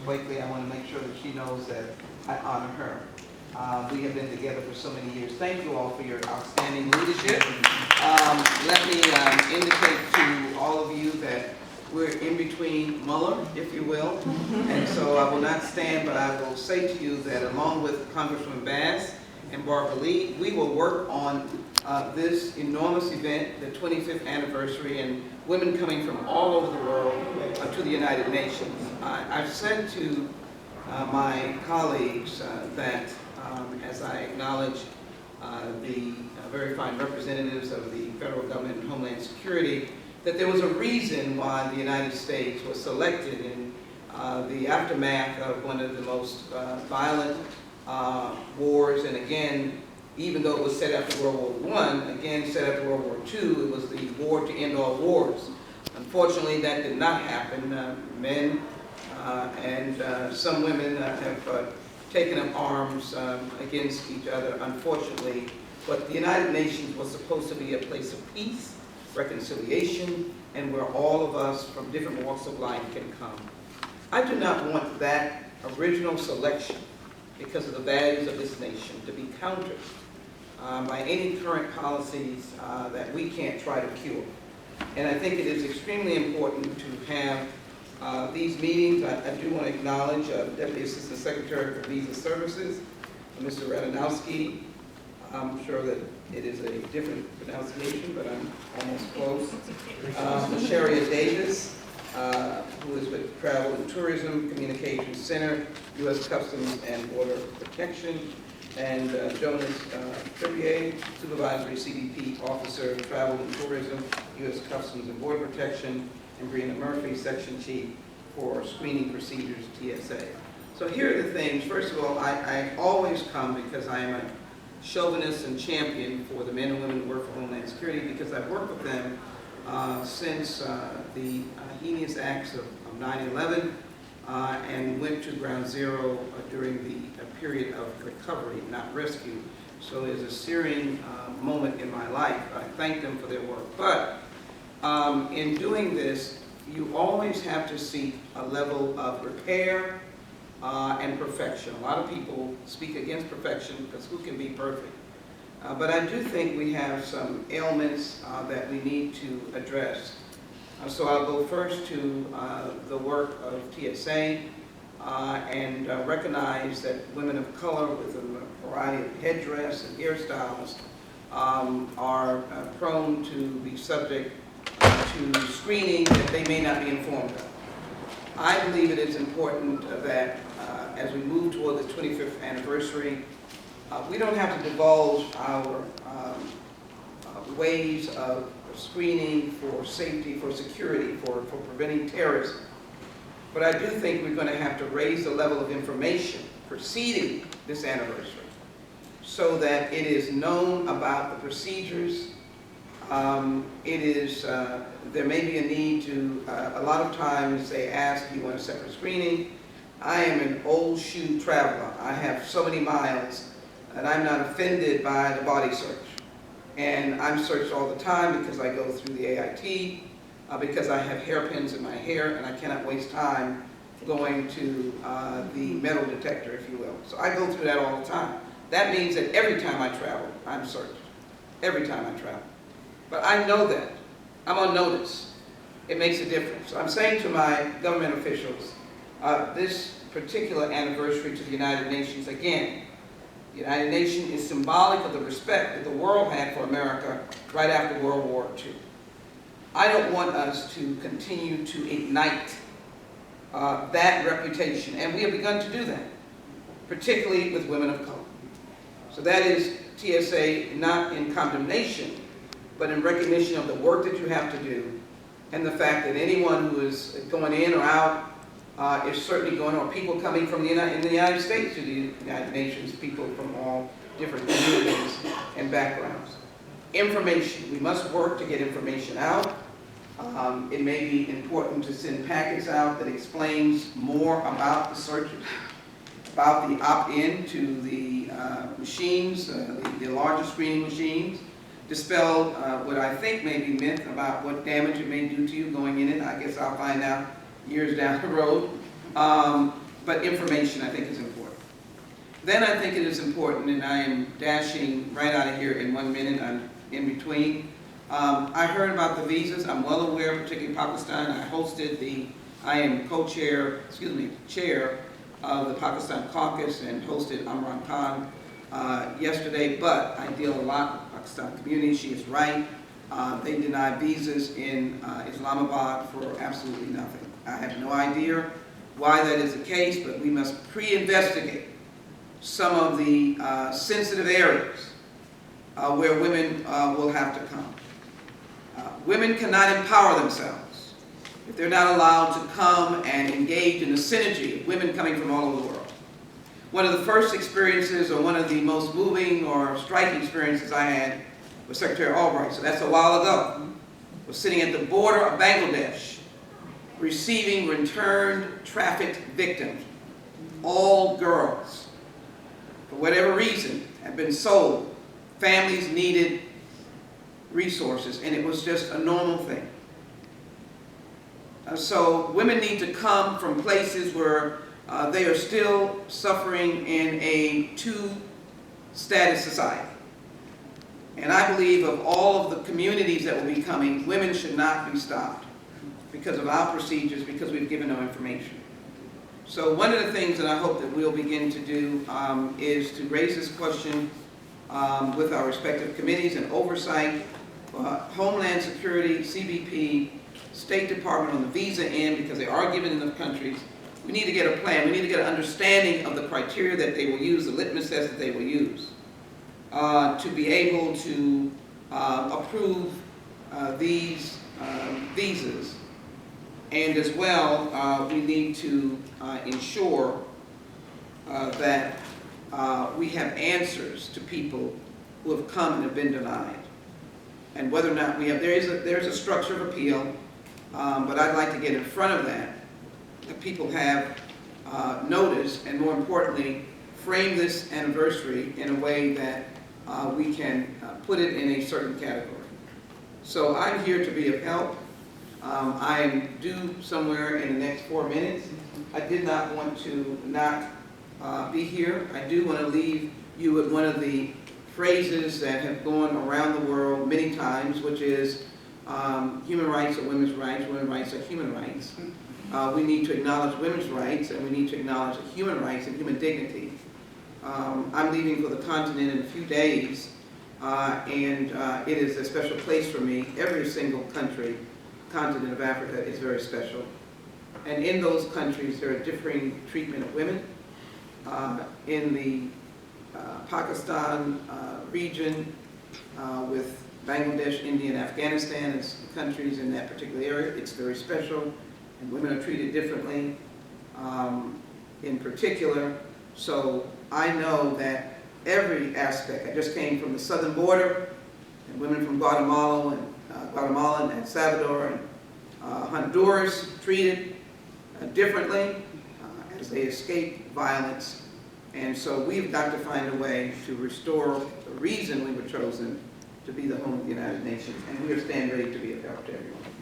Wakely, I want to make sure that she knows that I honor her. We have been together for so many years. Thank you all for your outstanding leadership. Let me indicate to all of you that we're in between Mueller, if you will, and so I will not stand, but I will say to you that along with Congresswoman Bass and Barbara Lee, we will work on this enormous event, the 25th anniversary, and women coming from all over the world to the United Nations. I've said to my colleagues that as I acknowledge the very fine representatives of the federal government and Homeland Security, that there was a reason why the United States was selected in the aftermath of one of the most violent wars, and again, even though it was set after World War I, again set after World War II, it was the war to end all wars. Unfortunately, that did not happen. Men and some women have taken up arms against each other, unfortunately. But the United Nations was supposed to be a place of peace, reconciliation, and where all of us from different walks of life can come. I do not want that original selection, because of the values of this nation, to be countered by any current policies that we can't try to cure. And I think it is extremely important to have these meetings. I do want to acknowledge Deputy Assistant Secretary for Visa Services, Mr. Radanowski. I'm sure that it is a different pronunciation, but I'm almost close. Sharia Davis, who is with Travel and Tourism Communications Center, U.S. Customs and Border Protection, and Jonas Trivier, Supervisory CBP Officer, Travel and Tourism, U.S. Customs and Border Protection, and Brianna Murphy, Section Chief for Screening Procedures, TSA. So here are the things. First of all, I always come because I am a chauvinist and champion for the men and women who work for Homeland Security, because I've worked with them since the heinous acts of 9/11 and went to Ground Zero during the period of recovery, not rescue. So it's a searing moment in my life. I thank them for their work. But in doing this, you always have to seek a level of repair and perfection. A lot of people speak against perfection because who can be perfect? But I do think we have some ailments that we need to address. So I'll go first to the work of TSA and recognize that women of color with a variety of headdress and hairstyles are prone to be subject to screening that they may not be informed of. I believe it is important that as we move toward the 25th anniversary, we don't have to divulge our ways of screening for safety, for security, for preventing terrorism. But I do think we're going to have to raise the level of information preceding this anniversary so that it is known about the procedures. There may be a need to, a lot of times they ask, do you want a separate screening? I am an old shoe traveler. I have so many miles and I'm not offended by the body search. And I'm searched all the time because I go through the AIT, because I have hairpins in my hair and I cannot waste time going to the metal detector, if you will. So I go through that all the time. That means that every time I travel, I'm searched. Every time I travel. But I know that. I'm on notice. It makes a difference. So I'm saying to my government officials, this particular anniversary to the United Nations, again, the United Nations is symbolic of the respect that the world had for America right after World War II. I don't want us to continue to ignite that reputation, and we have begun to do that, particularly with women of color. So that is TSA not in condemnation, but in recognition of the work that you have to do, and the fact that anyone who is going in or out is certainly going, or people coming from in the United States to the United Nations, people from all different communities and backgrounds. Information. We must work to get information out. It may be important to send packets out that explains more about the searches, about the opt-in to the machines, the larger screening machines, dispel what I think may be myth about what damage it may do to you going in it. I guess I'll find out years down the road. but information I think is important. Then I think it is important, and I am dashing right out of here in 1 minute, I'm in between. I heard about the visas. I'm well aware, particularly Pakistan. I am co-chair, chair of the Pakistan caucus and hosted Imran Khan yesterday, but I deal a lot with the Pakistan community. She is right. They deny visas in Islamabad for absolutely nothing. I have no idea why that is the case, but we must pre-investigate some of the sensitive areas where women will have to come. Women cannot empower themselves if they're not allowed to come and engage in the synergy of women coming from all over the world. One of the first experiences, or one of the most moving or striking experiences I had with Secretary Albright, so that's a while ago, was sitting at the border of Bangladesh, receiving returned trafficked victims, all girls, for whatever reason, had been sold. Families needed resources, and it was just a normal thing. So women need to come from places where they are still suffering in a two-status society. And I believe of all of the communities that will be coming, women should not be stopped because of our procedures, because we've given no information. So one of the things that I hope that we'll begin to do is to raise this question with our respective committees and oversight, Homeland Security, CBP, State Department on the visa end, because they are given in the countries. We need to get a plan. We need to get an understanding of the criteria that they will use, the litmus test that they will use, to be able to approve these visas. And as well, we need to ensure that we have answers to people who have come and have been denied. And whether or not we have, there's a structure of appeal, but I'd like to get in front of that people have notice, and more importantly, frame this anniversary in a way that we can put it in a certain category. So I'm here to be of help. I am due somewhere in the next 4 minutes. I did not want to not be here. I do want to leave you with one of the phrases that have gone around the world many times, which is human rights are women's rights, women's rights are human rights. We need to acknowledge women's rights, and we need to acknowledge human rights and human dignity. I'm leaving for the continent in a few days, and it is a special place for me. Every single country, continent of Africa, is very special. And in those countries, there are differing treatment of women. In the Pakistan region, with Bangladesh, India, and Afghanistan as countries in that particular area, it's very special, and women are treated differently in particular. So I know that every aspect, I just came from the southern border, and women from Guatemala and El Salvador and Honduras treated differently as they escape violence. And so we've got to find a way to restore the reason we were chosen to be the home of the United Nations, and we are standing ready to be of help to everyone.